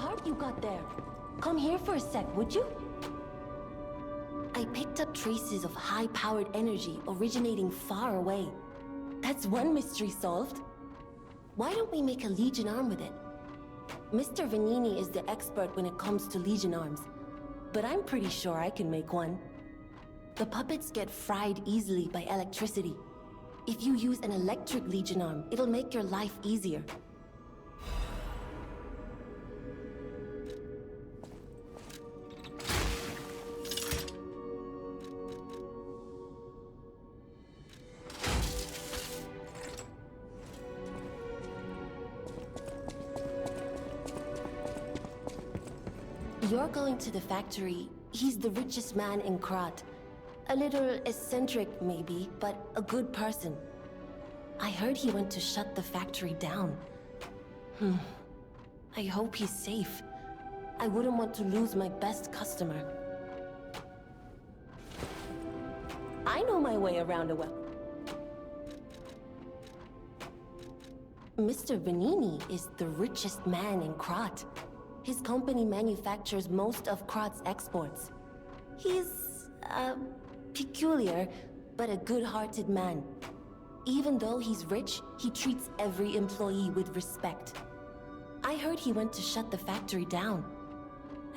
heart you got there? Come here for a sec, would you? I picked up traces of high-powered energy originating far away. That's one mystery solved. Why don't we make a Legion arm with it? Mr. Vanini is the expert when it comes to Legion arms, but I'm pretty sure I can make one. The puppets get fried easily by electricity. If you use an electric Legion arm, it'll make your life easier. You're going to the factory. He's the richest man in Krat. A little eccentric, maybe, but a good person. I heard he went to shut the factory down. I hope he's safe. I wouldn't want to lose my best customer. I know my way around a well. Mr. Vanini is the richest man in Krat. His company manufactures most of Krat's exports. He's, peculiar, but a good-hearted man. Even though he's rich, he treats every employee with respect. I heard he went to shut the factory down.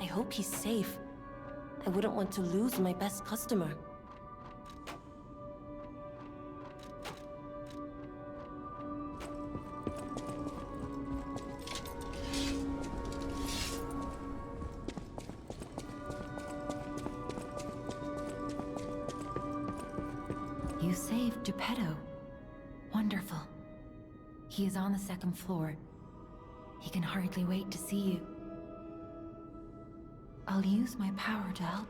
I hope he's safe. I wouldn't want to lose my best customer. You saved Geppetto. Wonderful. He is on the second floor. He can hardly wait to see you. I'll use my power to help.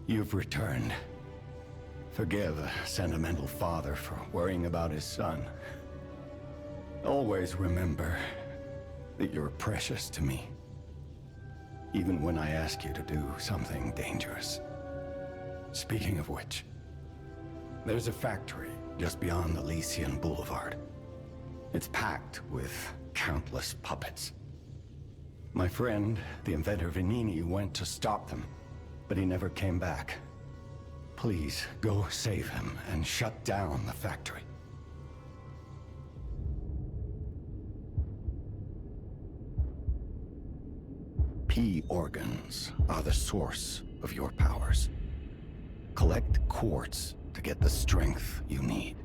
You've returned. Forgive a sentimental father for worrying about his son. Always remember that you're precious to me, even when I ask you to do something dangerous. Speaking of which, there's a factory just beyond the Lycian Boulevard. It's packed with countless puppets. My friend, the inventor Vanini, went to stop them, but he never came back. Please, go save him and shut down the factory. P-organs are the source of your powers. Collect quartz to get the strength you need.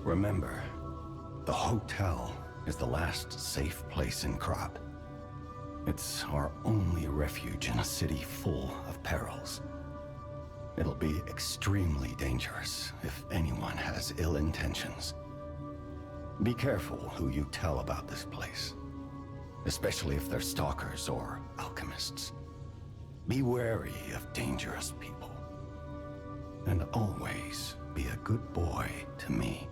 Remember, the hotel is the last safe place in Krat. It's our only refuge in a city full of perils. It'll be extremely dangerous if anyone has ill intentions. Be careful who you tell about this place, especially if they're stalkers or alchemists. Be wary of dangerous people. And always be a good boy to me.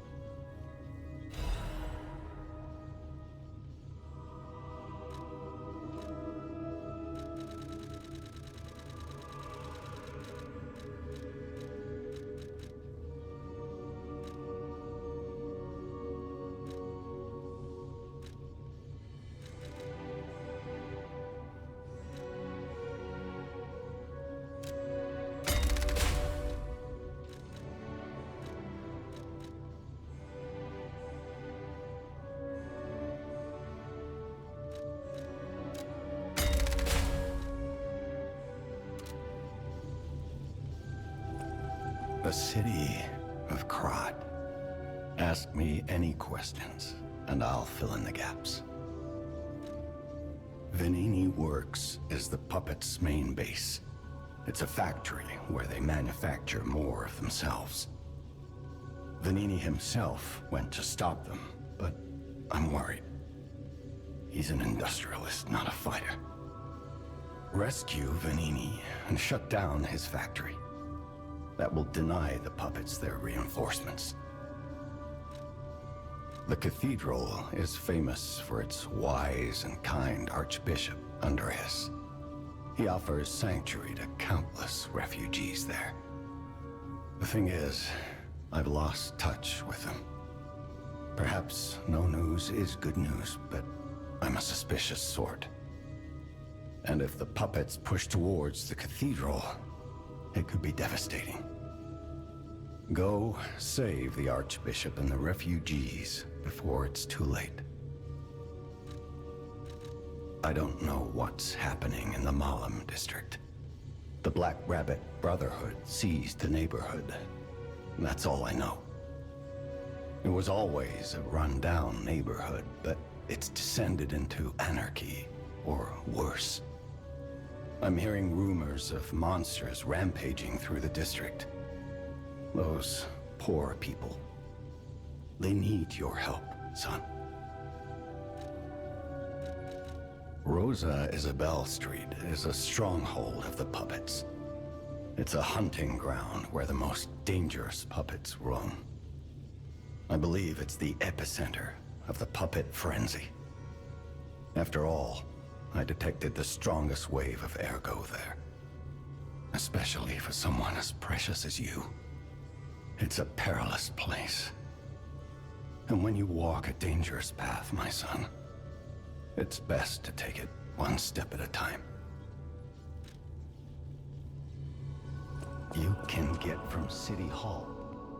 The city of Krat. Ask me any questions, and I'll fill in the gaps. Vanini Works is the puppet's main base. It's a factory where they manufacture more of themselves. Vanini himself went to stop them, but I'm worried. He's an industrialist, not a fighter. Rescue Vanini and shut down his factory. That will deny the puppets their reinforcements. The cathedral is famous for its wise and kind Archbishop Andreas. He offers sanctuary to countless refugees there. The thing is, I've lost touch with him. Perhaps no news is good news, but I'm a suspicious sort. And if the puppets push towards the cathedral, it could be devastating. Go save the Archbishop and the refugees before it's too late. I don't know what's happening in the Malum district. The Black Rabbit Brotherhood seized the neighborhood. That's all I know. It was always a run-down neighborhood, but it's descended into anarchy, or worse. I'm hearing rumors of monsters rampaging through the district. Those poor people. They need your help, son. Rosa Isabel Street is a stronghold of the puppets. It's a hunting ground where the most dangerous puppets roam. I believe it's the epicenter of the puppet frenzy. After all, I detected the strongest wave of ergo there. Especially for someone as precious as you. It's a perilous place. And when you walk a dangerous path, my son, it's best to take it one step at a time. You can get from City Hall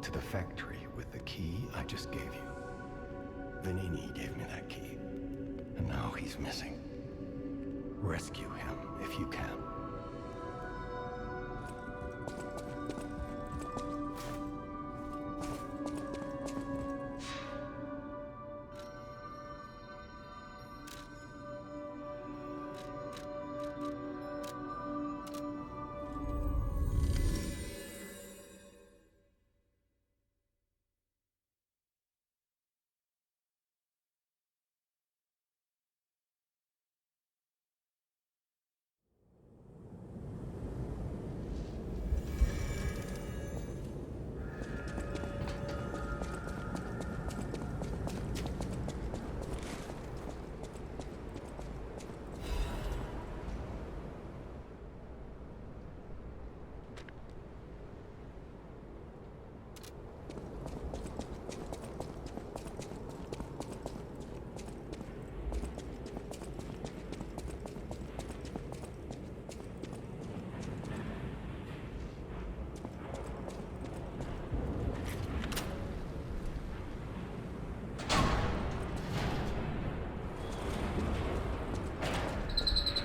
to the factory with the key I just gave you. Vanini gave me that key, and now he's missing. Rescue him if you can.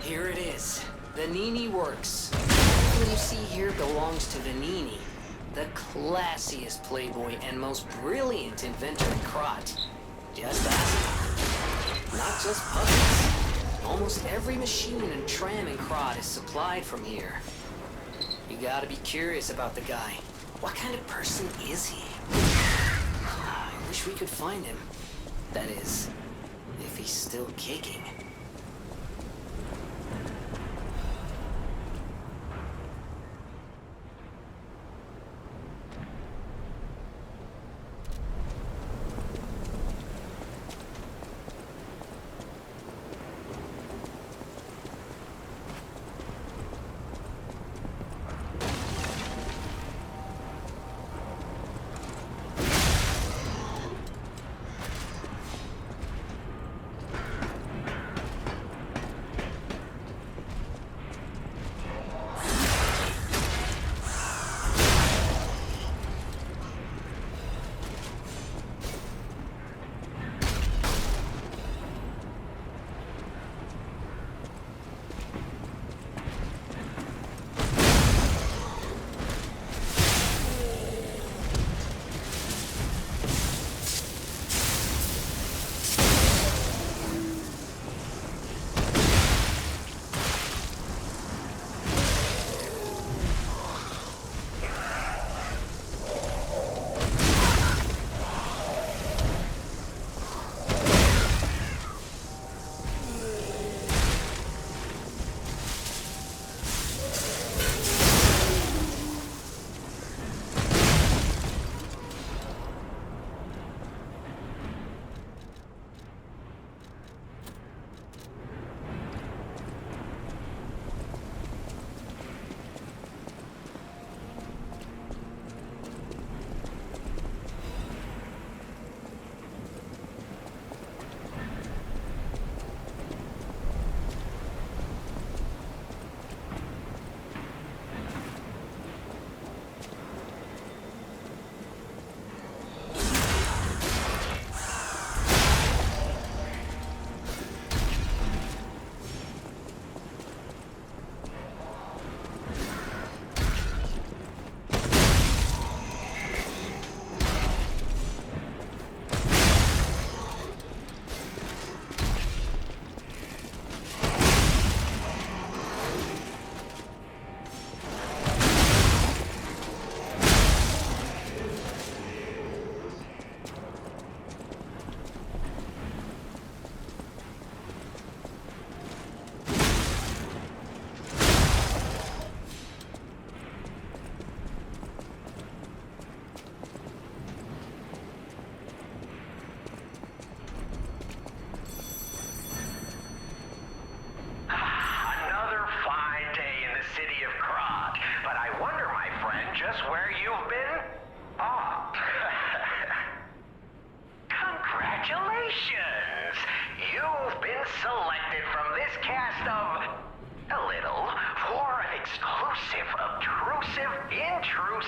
Here it is. Vanini Works. Everything you see here belongs to Vanini, the classiest playboy and most brilliant inventor in Krat. Just ask. Not just puppets. Almost every machine and tram in Krat is supplied from here. You gotta be curious about the guy. What kind of person is he? I wish we could find him. That is, if he's still kicking.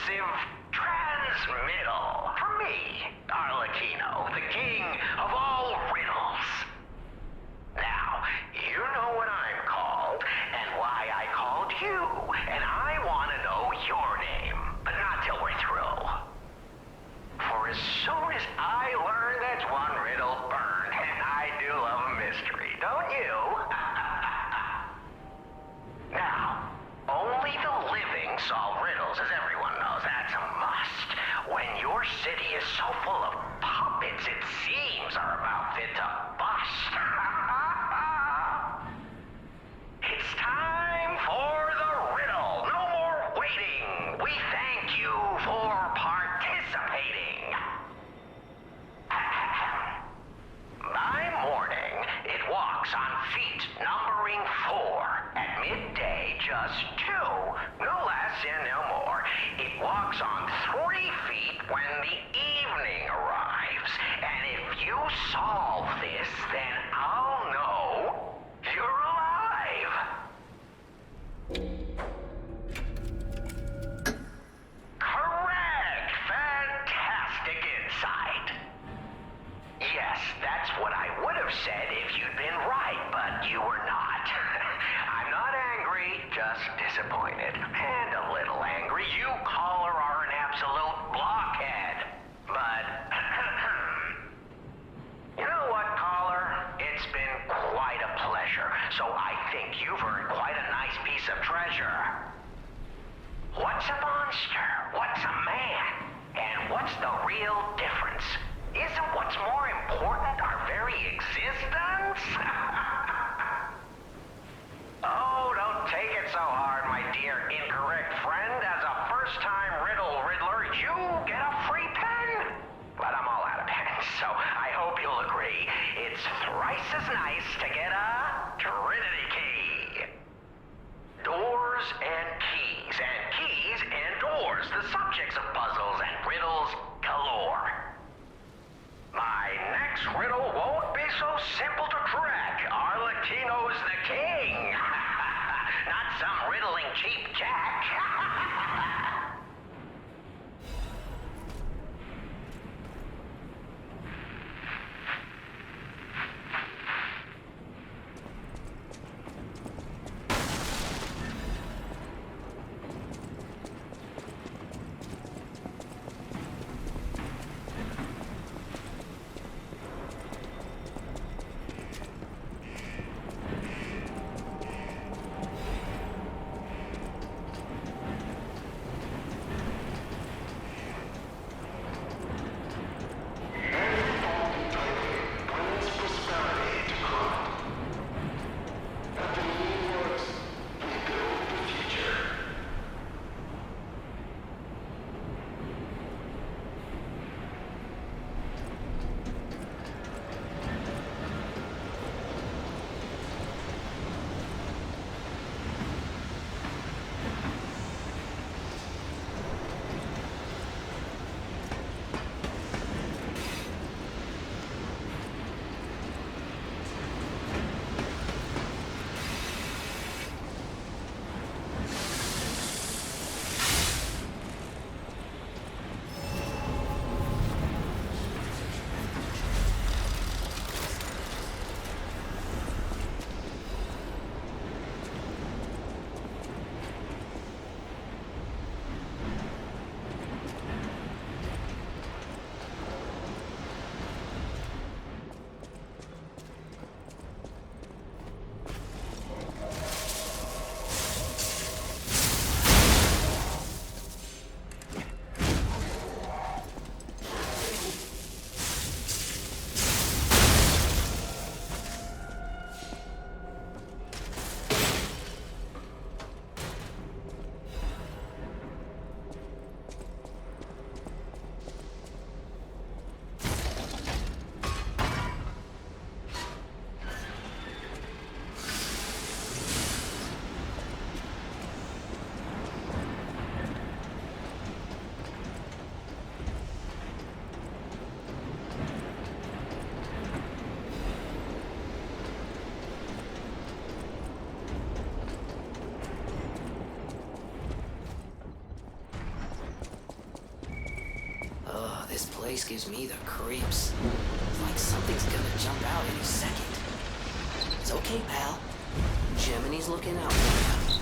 exclusive transmittal from me, Arlecchino, the king of all riddles. Now, you know what I'm called, and why I called you, and I want to know your name, but not till we're through. For as soon as I learn that's one riddle burned, and I do love a mystery, don't you? Now, only the living solve riddles, as everyone knows. That's a must. When your city is so full of puppets, it seems are about fit to bust. It's time for the riddle. No more waiting. We thank you for participating. By morning, it walks on feet numbering 4. At midday, just 2. No less and no more. It walks on 3 feet when the evening arrives. And if you solve this, then I'll know you're alive. Correct! Fantastic insight. Yes, that's what I would have said if you'd been right, but you were not. I'm not angry, just disappointed. And a little angry. You, caller, are an absolute blockhead. But, you know what, caller? It's been quite a pleasure. So I think you've earned quite a nice piece of treasure. What's a monster? What's a man? And what's the real difference? Isn't what's more important our very existence? Oh, don't take it so hard, my dear incorrect friend. As a first-time riddle riddler, you get a free pen. But I'm all out of pens, so I hope you'll agree. It's thrice as nice to get a Trinity key. Doors and keys and doors, the subjects of puzzles and riddles galore. My next riddle won't be so simple to crack. Arlecchino's the king. Not some riddling cheap jack. place gives me the creeps. It's like something's gonna jump out any second. It's okay, pal. Gemini's looking out for you.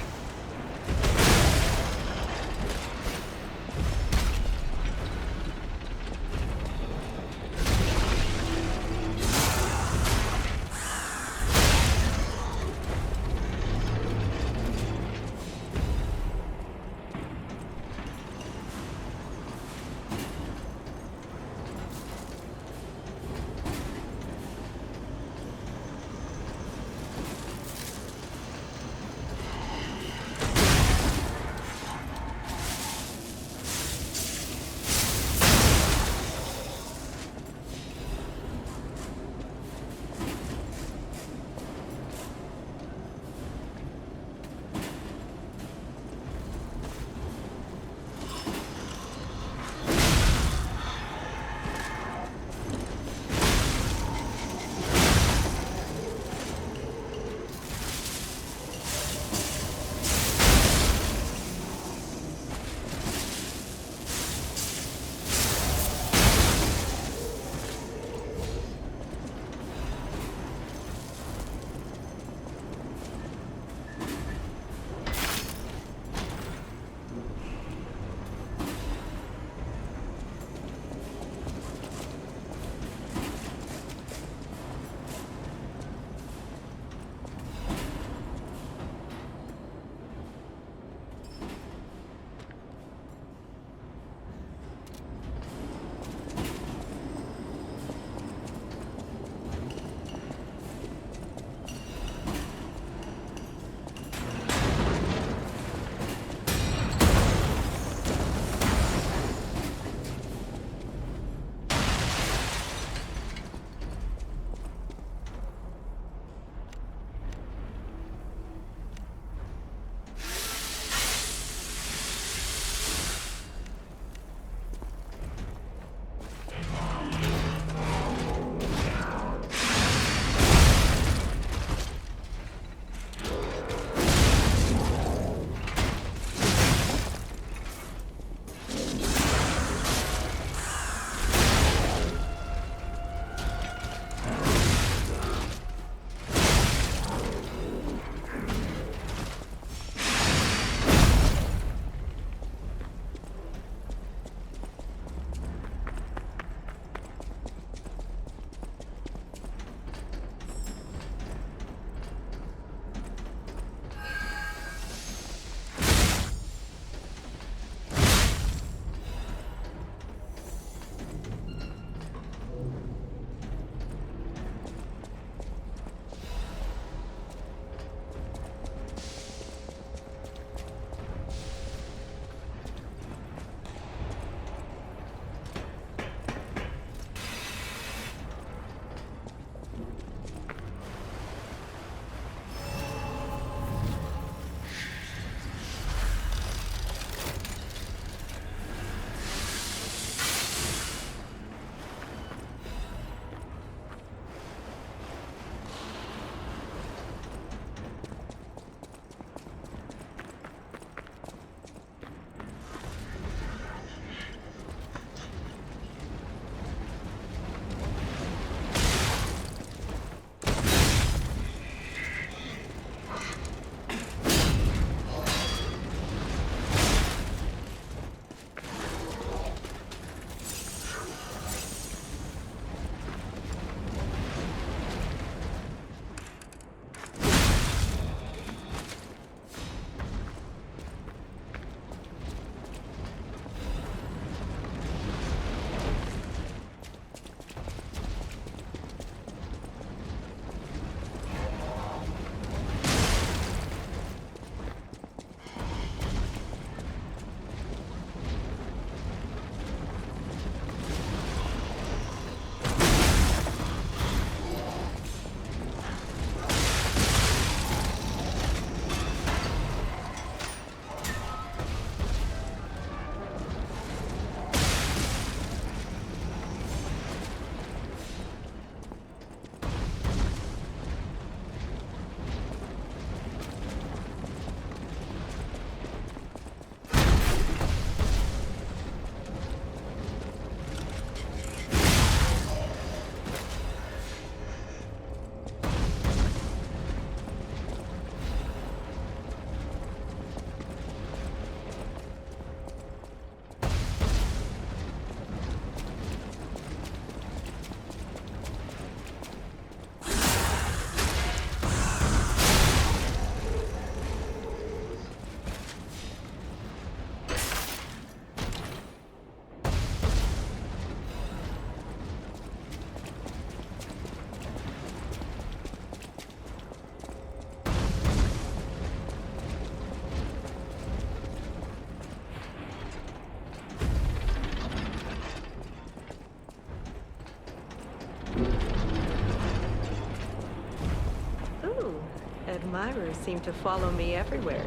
admirers seem to follow me everywhere.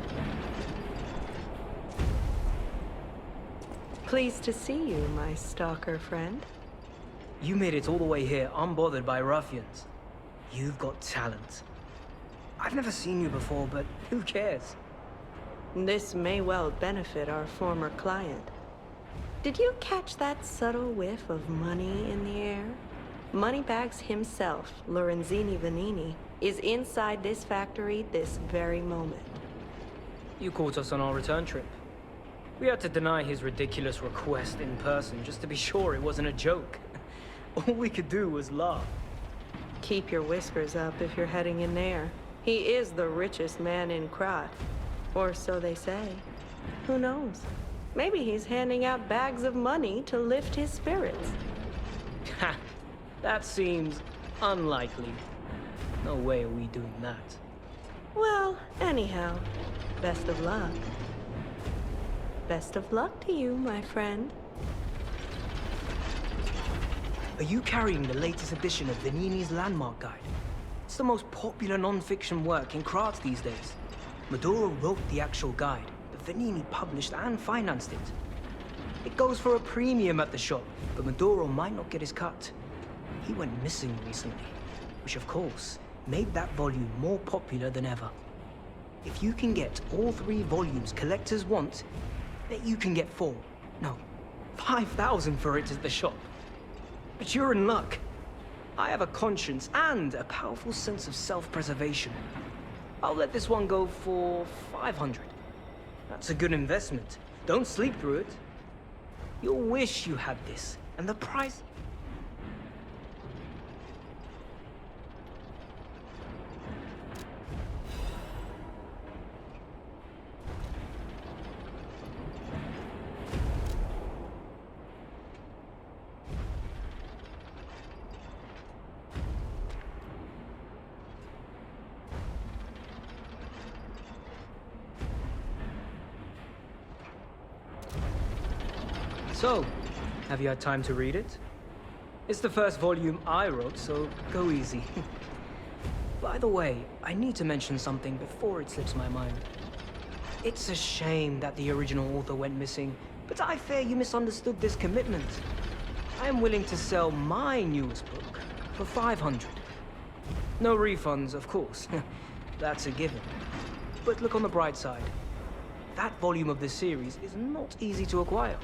Pleased to see you, my stalker friend. You made it all the way here unbothered by ruffians. You've got talent. I've never seen you before, but who cares? This may well benefit our former client. Did you catch that subtle whiff of money in the air? Moneybags himself, Lorenzini Vanini, is inside this factory this very moment. You caught us on our return trip. We had to deny his ridiculous request in person just to be sure it wasn't a joke. All we could do was laugh. Keep your whiskers up if you're heading in there. He is the richest man in Krat. Or so they say. Who knows? Maybe he's handing out bags of money to lift his spirits. Ha! That seems unlikely. No way are we doing that. Well, anyhow, best of luck. Best of luck to you, my friend. Are you carrying the latest edition of Vanini's Landmark Guide? It's the most popular non-fiction work in Krat these days. Maduro wrote the actual guide, but Vanini published and financed it. It goes for a premium at the shop, but Maduro might not get his cut. He went missing recently, which of course made that volume more popular than ever. If you can get all 3 volumes collectors want, bet you can get 4. No, 5,000 for it at the shop. But you're in luck. I have a conscience and a powerful sense of self-preservation. I'll let this one go for 500. That's a good investment. Don't sleep through it. You'll wish you had this, and the price... So, have you had time to read it? It's the first volume I wrote, so go easy. By the way, I need to mention something before it slips my mind. It's a shame that the original author went missing, but I fear you misunderstood this commitment. I am willing to sell my newest book for 500. No refunds, of course. That's a given. But look on the bright side. That volume of the series is not easy to acquire.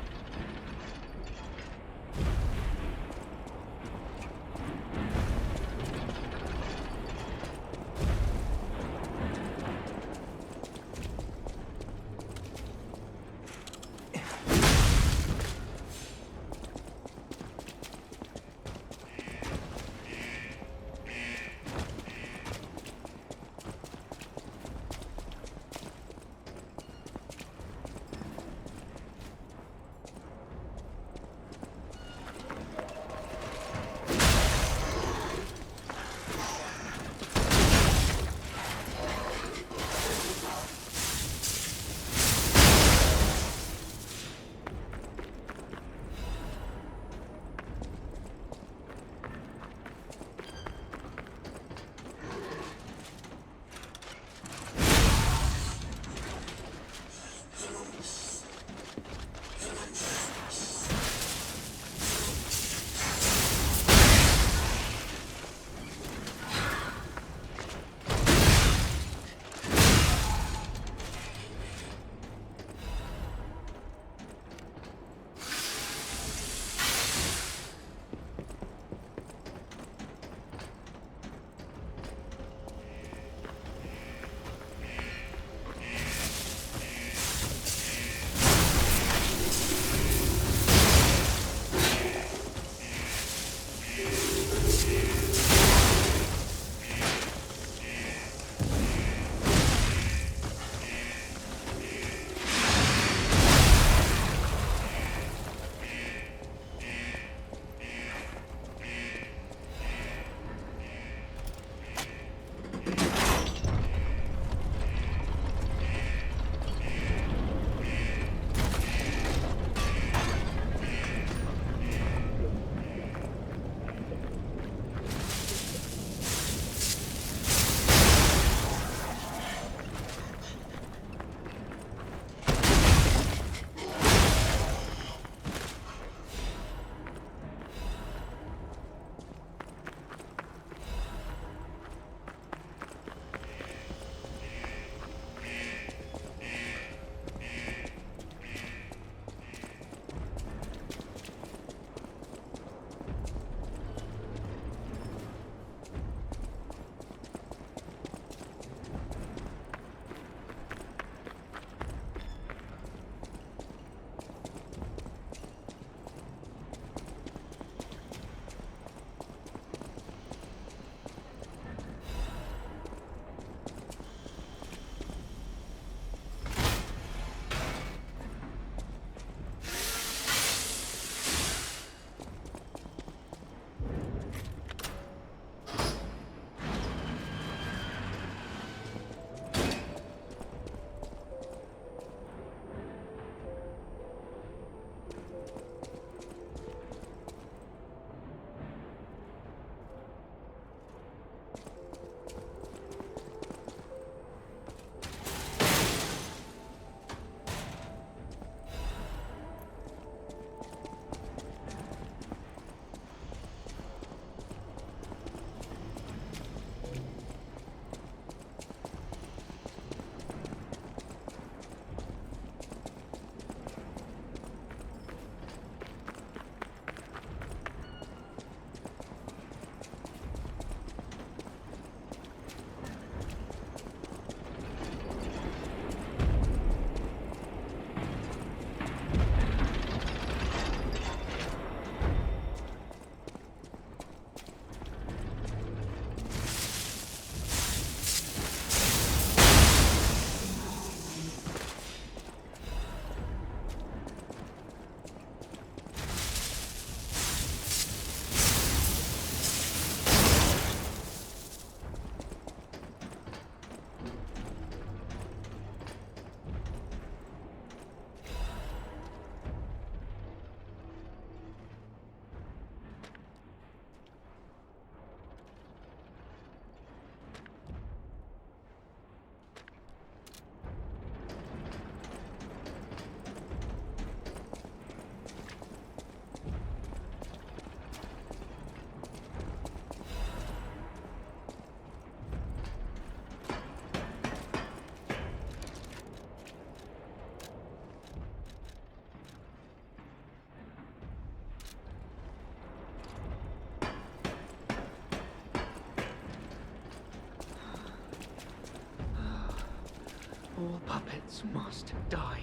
All puppets must die.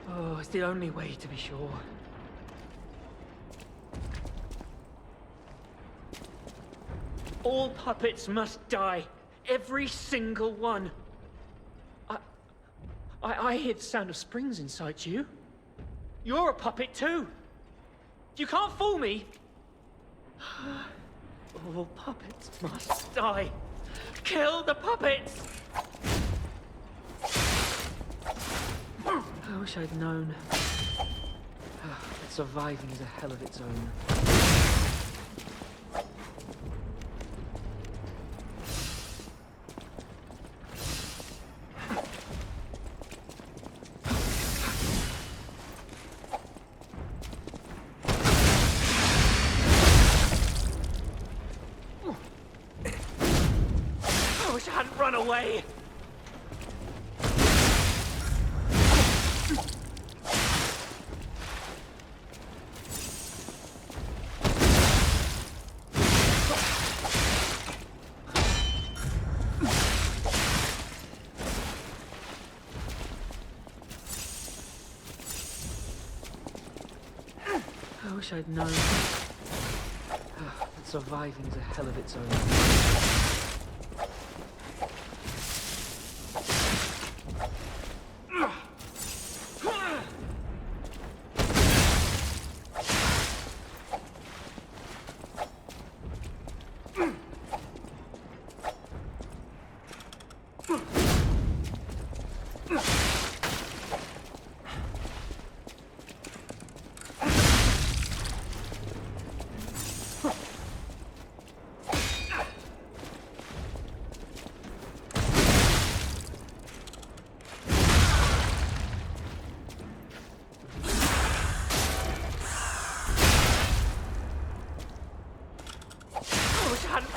Oh, it's the only way to be sure. All puppets must die. Every single one. I hear the sound of springs inside you. You're a puppet too. You can't fool me. All puppets must die. Kill the puppets! I wish I'd known. But surviving is a hell of its own. I wish I hadn't run away! I wish I'd known. But surviving is a hell of its own.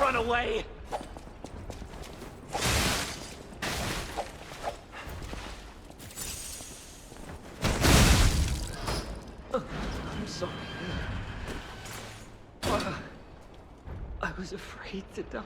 Run away! I'm sorry. I was afraid to die.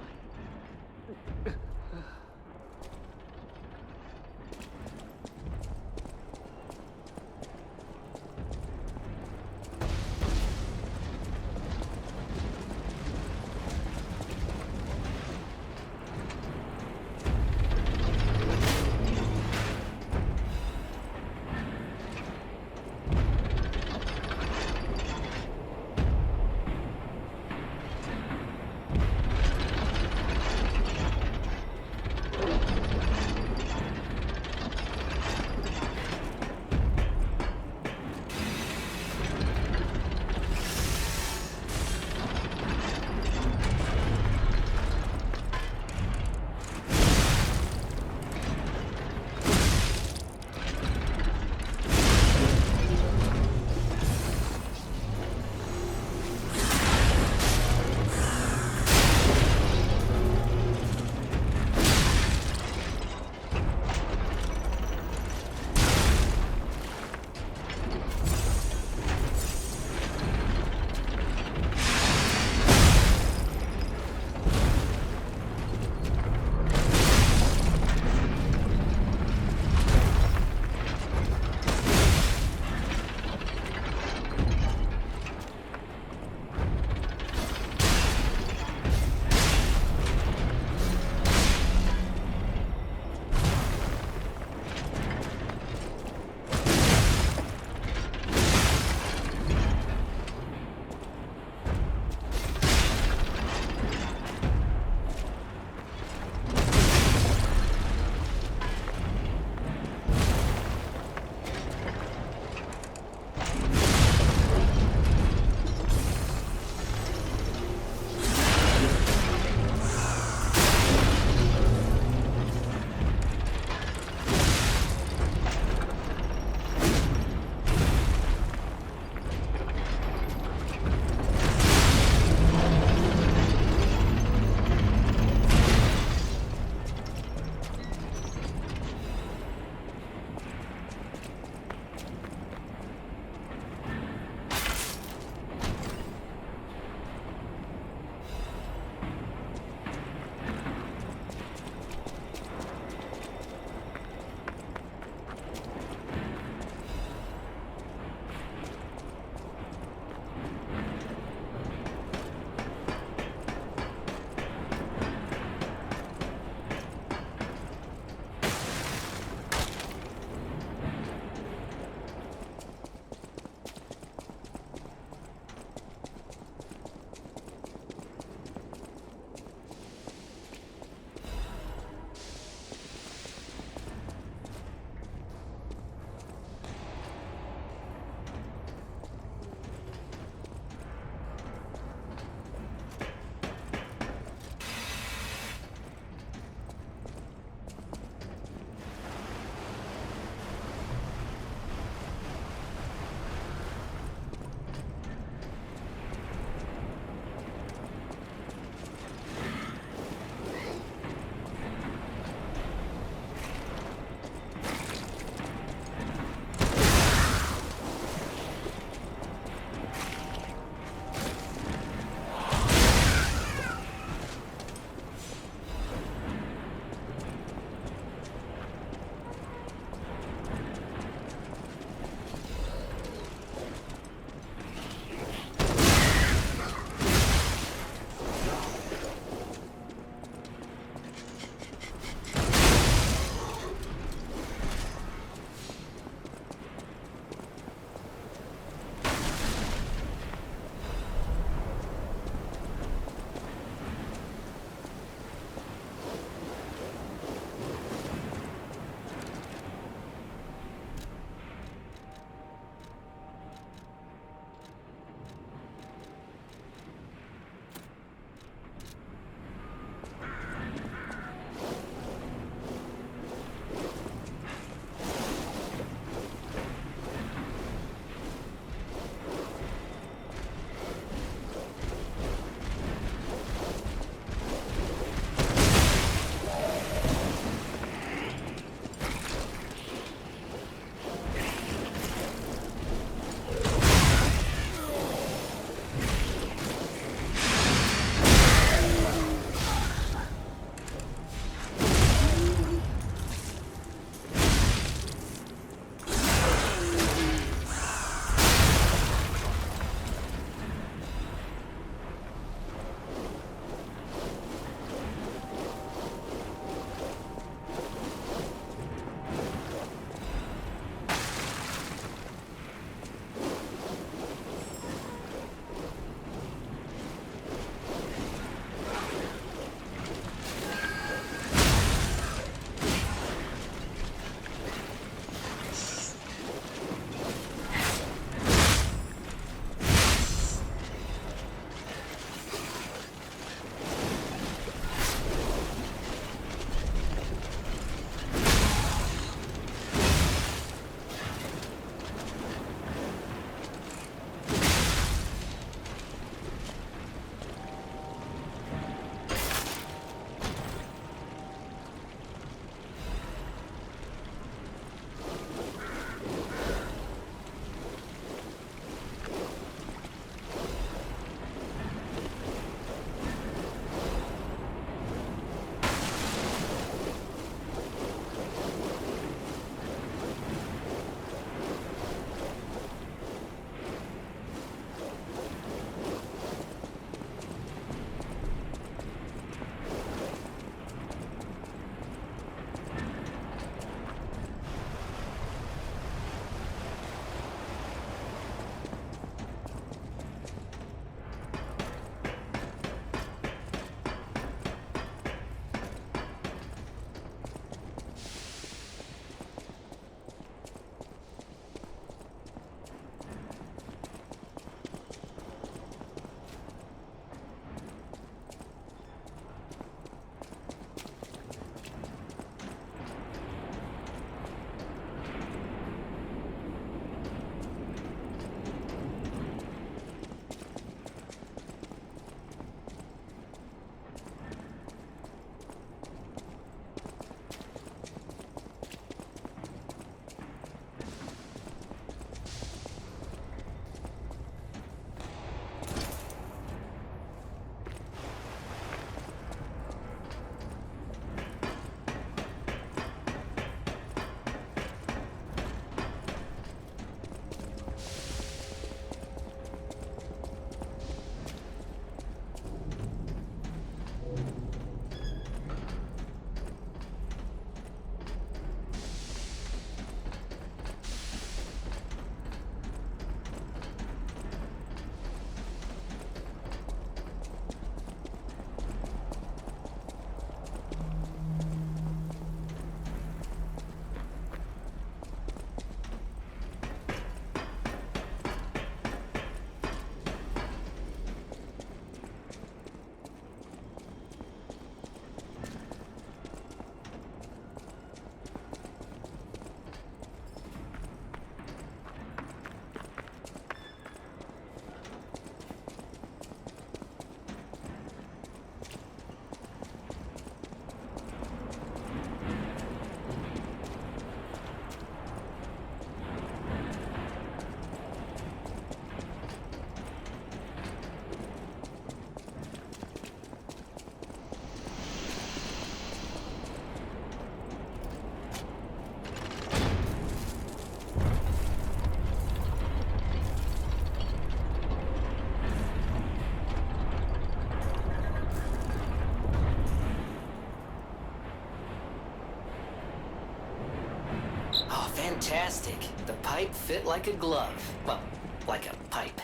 fantastic. The pipe fit like a glove. Well, like a pipe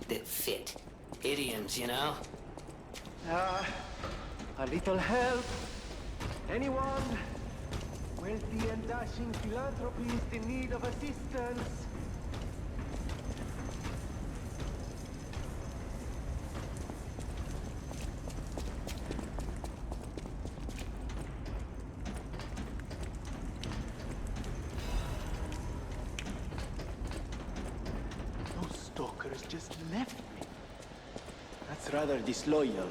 that fit. Idioms, you know? A little help? Anyone? Wealthy and dashing philanthropist in need of assistance? Those stalkers just left me. That's rather disloyal.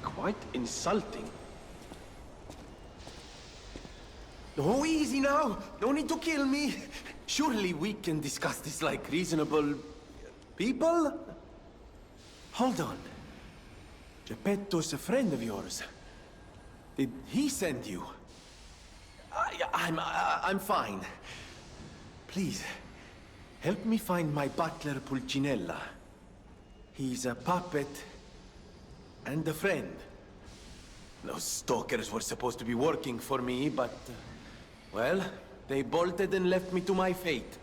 Quite insulting. Oh, easy now. No need to kill me. Surely we can discuss this like reasonable people? Hold on. Geppetto's a friend of yours. Did he send you? I'm fine. Please, help me find my butler Pulcinella. He's a puppet and a friend. Those stalkers were supposed to be working for me, but... well, they bolted and left me to my fate.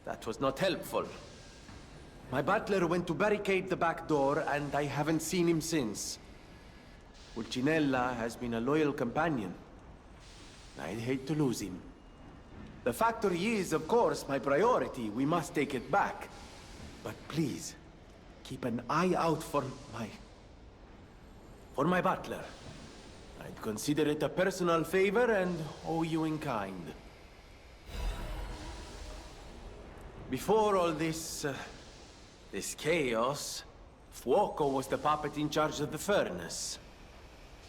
That was not helpful. My butler went to barricade the back door, and I haven't seen him since. Pulcinella has been a loyal companion. I'd hate to lose him. The factory is, of course, my priority. We must take it back. But please, keep an eye out for my butler. I'd consider it a personal favor and owe you in kind. Before all this chaos, Fuoco was the puppet in charge of the furnace.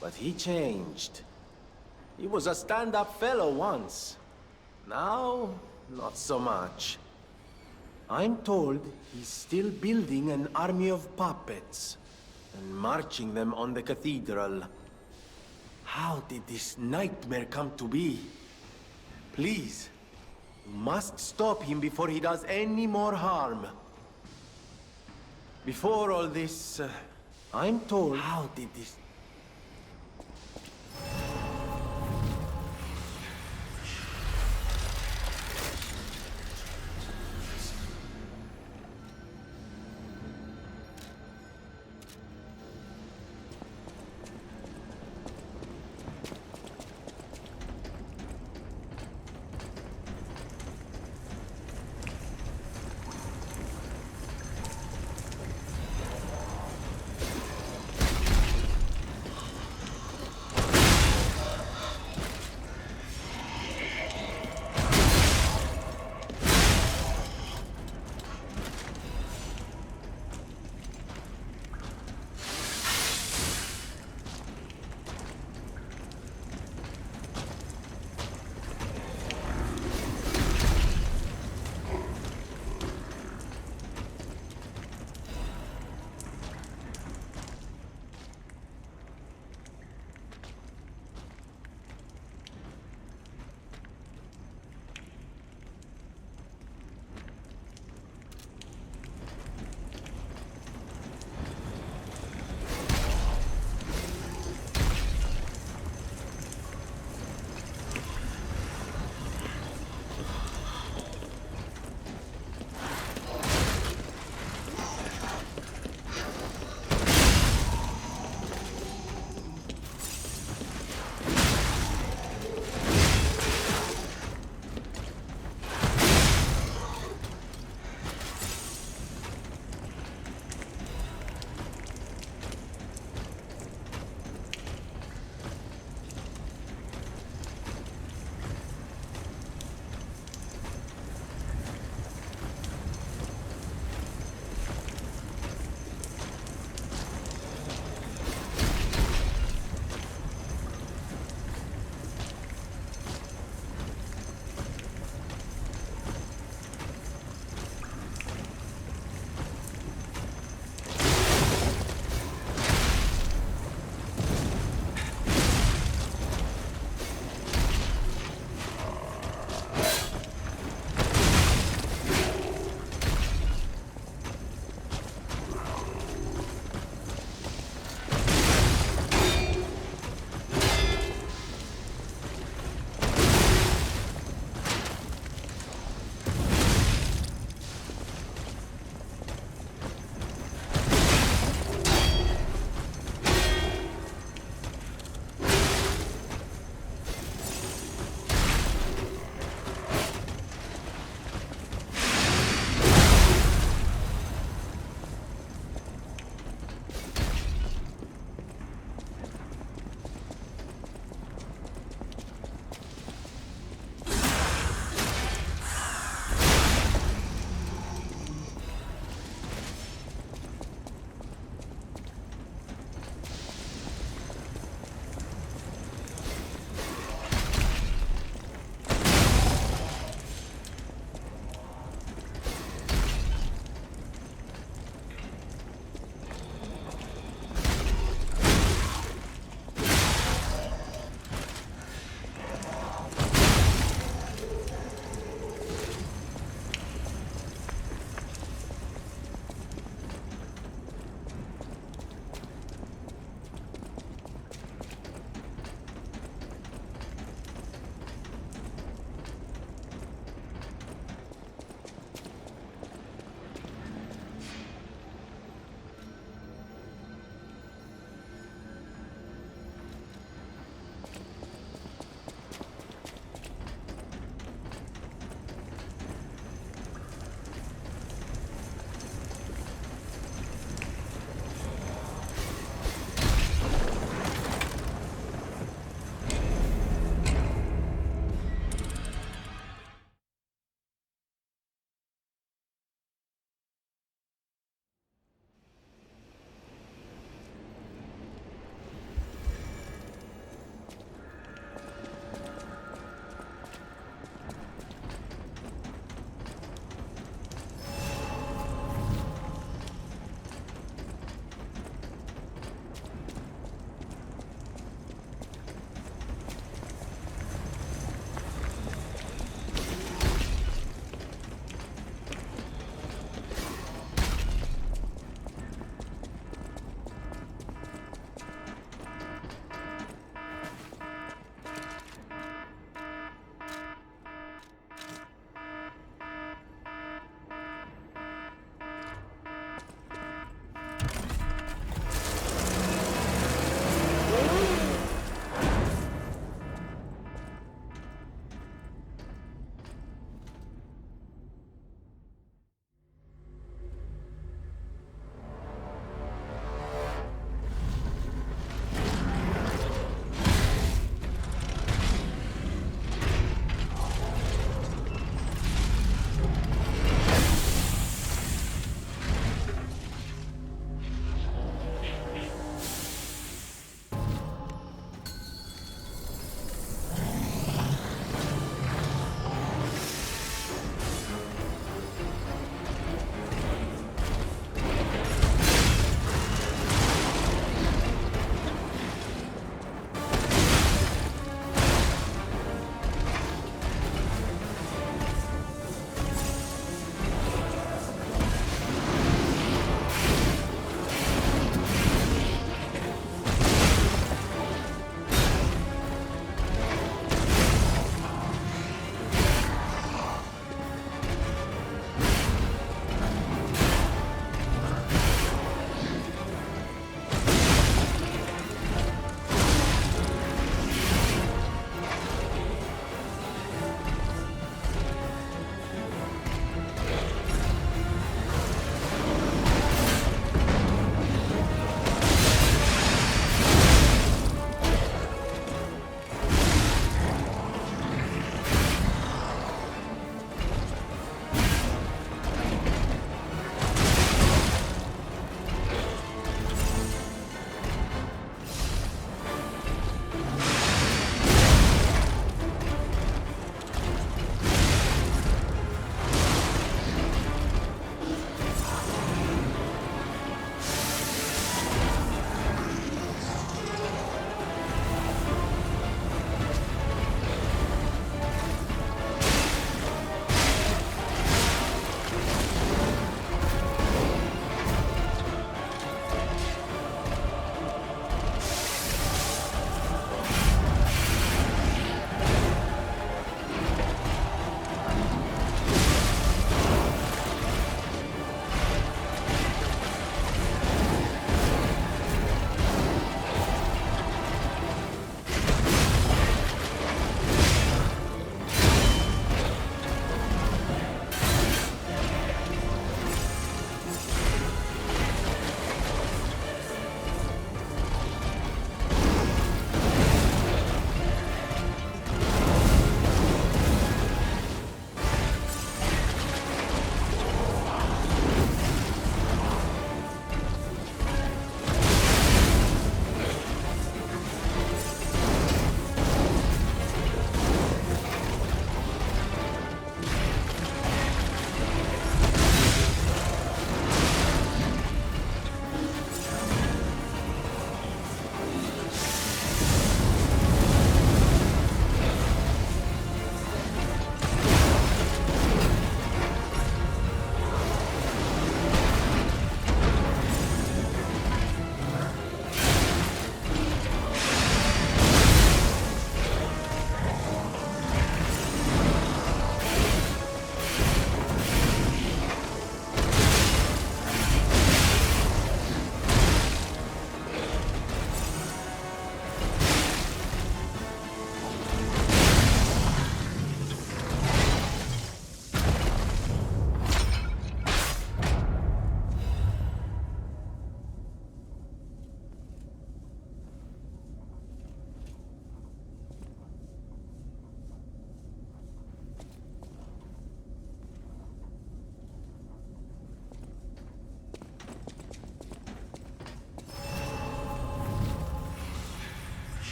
But he changed. He was a stand-up fellow once. Now, not so much. I'm told he's still building an army of puppets and marching them on the cathedral. How did this nightmare come to be? Please, you must stop him before he does any more harm. Before all this, I'm told... How did this...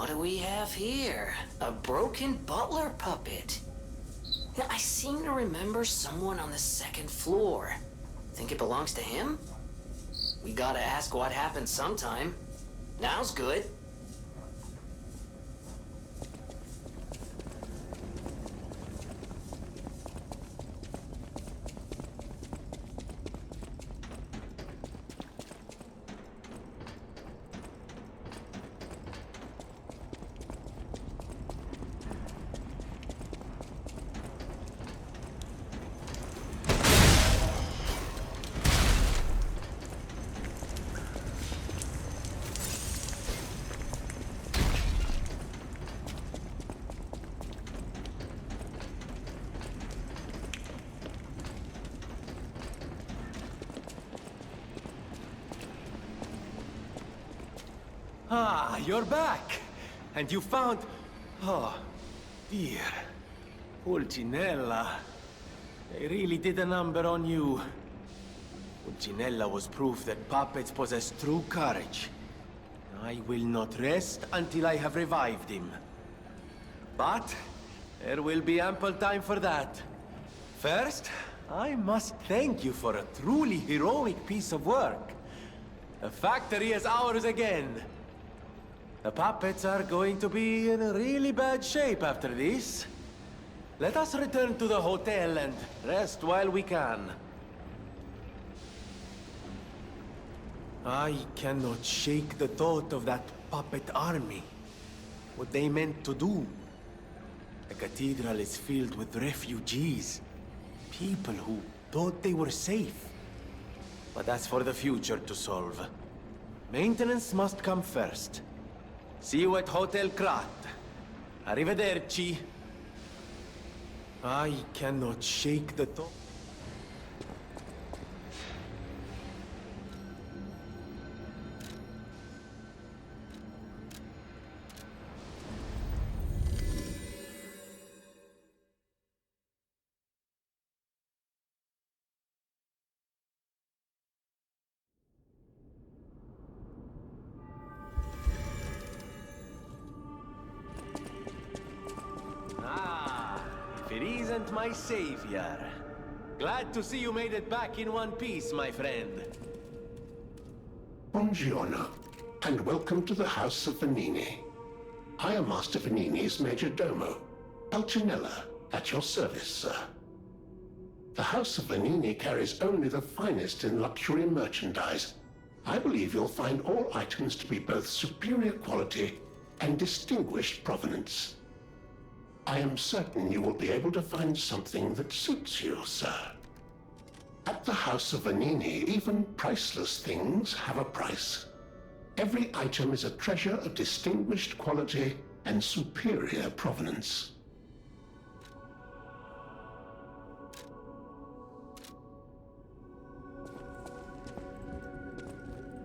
What do we have here? A broken butler puppet. Yeah, I seem to remember someone on the second floor. Think it belongs to him? We gotta ask what happened sometime. Now's good. Ah, you're back! And you found... Oh, dear. Pulcinella. They really did a number on you. Pulcinella was proof that puppets possess true courage. I will not rest until I have revived him. But there will be ample time for that. First, I must thank you for a truly heroic piece of work. The factory is ours again. The puppets are going to be in really bad shape after this. Let us return to the hotel and rest while we can. I cannot shake the thought of that puppet army. What they meant to do. The cathedral is filled with refugees. People who thought they were safe. But that's for the future to solve. Maintenance must come first. See you at Hotel Krat. Arrivederci. I cannot shake the thought. It isn't my savior. Glad to see you made it back in one piece, my friend. Buongiorno, and welcome to the House of Venini. I am Master Venini's Major Domo, Pulcinella, at your service, sir. The House of Venini carries only the finest in luxury merchandise. I believe you'll find all items to be both superior quality and distinguished provenance. I am certain you will be able to find something that suits you, sir. At the House of Venini, even priceless things have a price. Every item is a treasure of distinguished quality and superior provenance.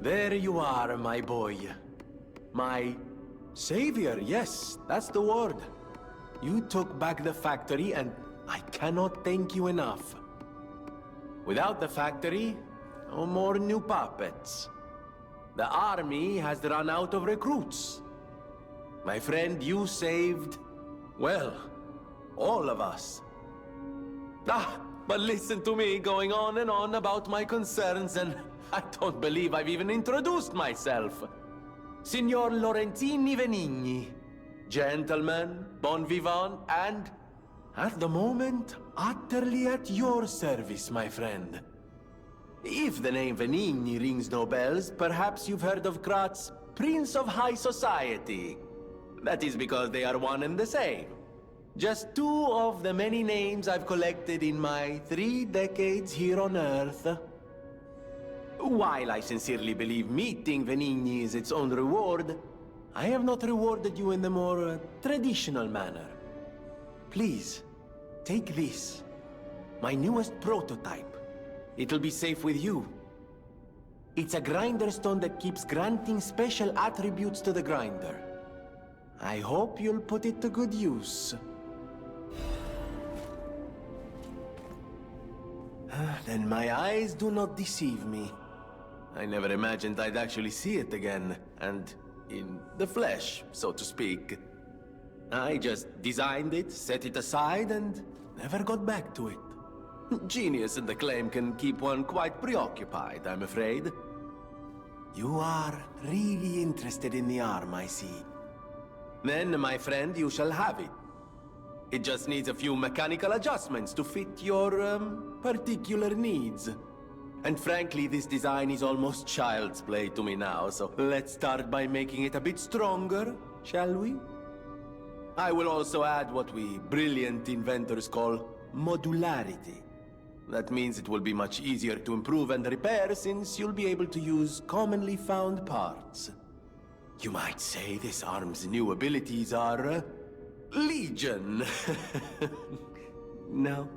There you are, my boy. My savior, yes, that's the word. You took back the factory, and I cannot thank you enough. Without the factory, no more new puppets. The army has run out of recruits. My friend, you saved, well, all of us. But listen to me going on and on about my concerns, and I don't believe I've even introduced myself. Signor Lorenzini Venigni. Gentleman, bon vivant, and, at the moment, utterly at your service, my friend. If the name Venigni rings no bells, perhaps you've heard of Krat's Prince of High Society. That is because they are one and the same. Just two of the many names I've collected in my 3 decades here on Earth. While I sincerely believe meeting Venigni is its own reward, I have not rewarded you in the more traditional manner. Please, take this. My newest prototype. It'll be safe with you. It's a grinder stone that keeps granting special attributes to the grinder. I hope you'll put it to good use. Then my eyes do not deceive me. I never imagined I'd actually see it again, and in the flesh, so to speak. I just designed it, set it aside, and never got back to it. Genius and acclaim can keep one quite preoccupied, I'm afraid. You are really interested in the arm, I see. Then, my friend, you shall have it. It just needs a few mechanical adjustments to fit your, particular needs. And frankly, this design is almost child's play to me now, so let's start by making it a bit stronger, shall we? I will also add what we brilliant inventors call modularity. That means it will be much easier to improve and repair since you'll be able to use commonly found parts. You might say this arm's new abilities are, legion. No?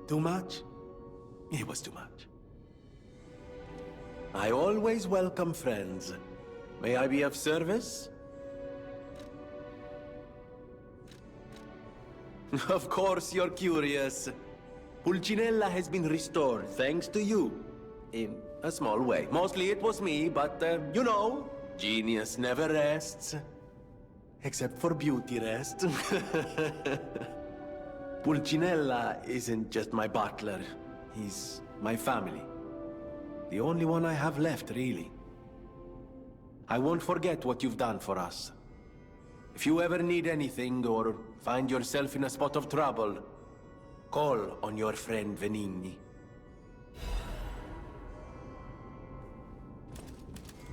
Too much? It was too much. I always welcome friends. May I be of service? Of course you're curious. Pulcinella has been restored thanks to you. In a small way. Mostly it was me, but you know, genius never rests. Except for beauty rest. Pulcinella isn't just my butler. He's my family. The only one I have left, really. I won't forget what you've done for us. If you ever need anything or find yourself in a spot of trouble, call on your friend Venigni.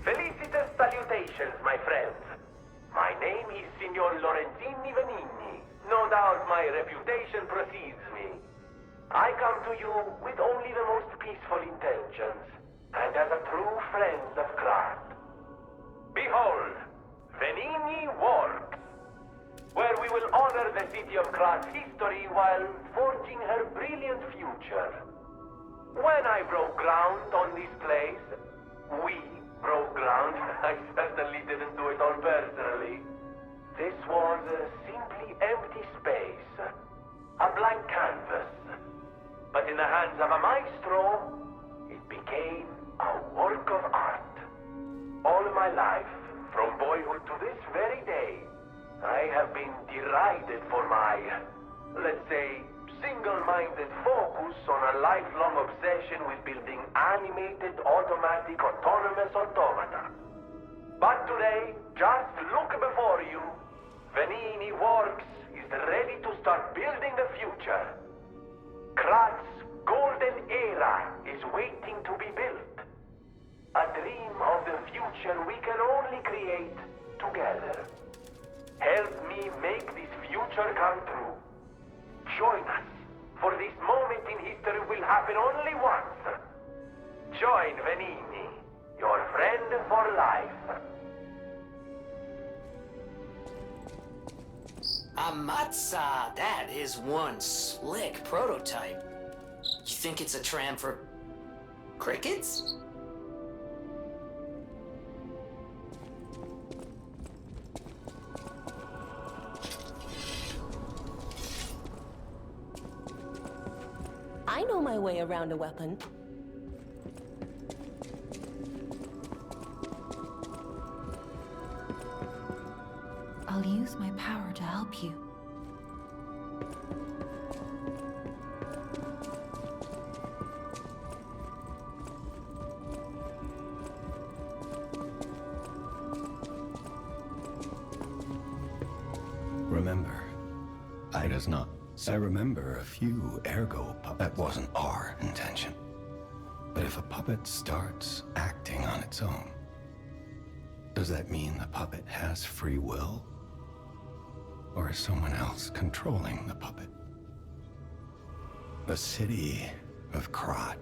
Felicitous salutations, my friends. My name is Signor Lorenzini Venigni. No doubt my reputation precedes me. I come to you with only the most peaceful intentions, and as a true friend of craft. Behold, Venigni Works, where we will honor the city of Krat's history while forging her brilliant future. When I broke ground on this place, we broke ground. I certainly didn't do it all personally. This was a simply empty space, a blank canvas. But in the hands of a maestro, it became a work of art. All my life, from boyhood to this very day, I have been derided for my, let's say, single-minded focus on a lifelong obsession with building animated, automatic, autonomous automata. But today, just look before you. Venigni Works is ready to start building the future. Krat's golden era is waiting to be built. A dream of the future we can only create together. Help me make this future come true. Join us, for this moment in history will happen only once. Join Venigni, your friend for life. Amatsa, that is one slick prototype. You think it's a tram for crickets? I know my way around a weapon. I'll use my power to help you. Remember, I does not. I remember a few ergo puppets. That wasn't our intention. But if a puppet starts acting on its own, does that mean the puppet has free will? Or is someone else controlling the puppet? The city of Krat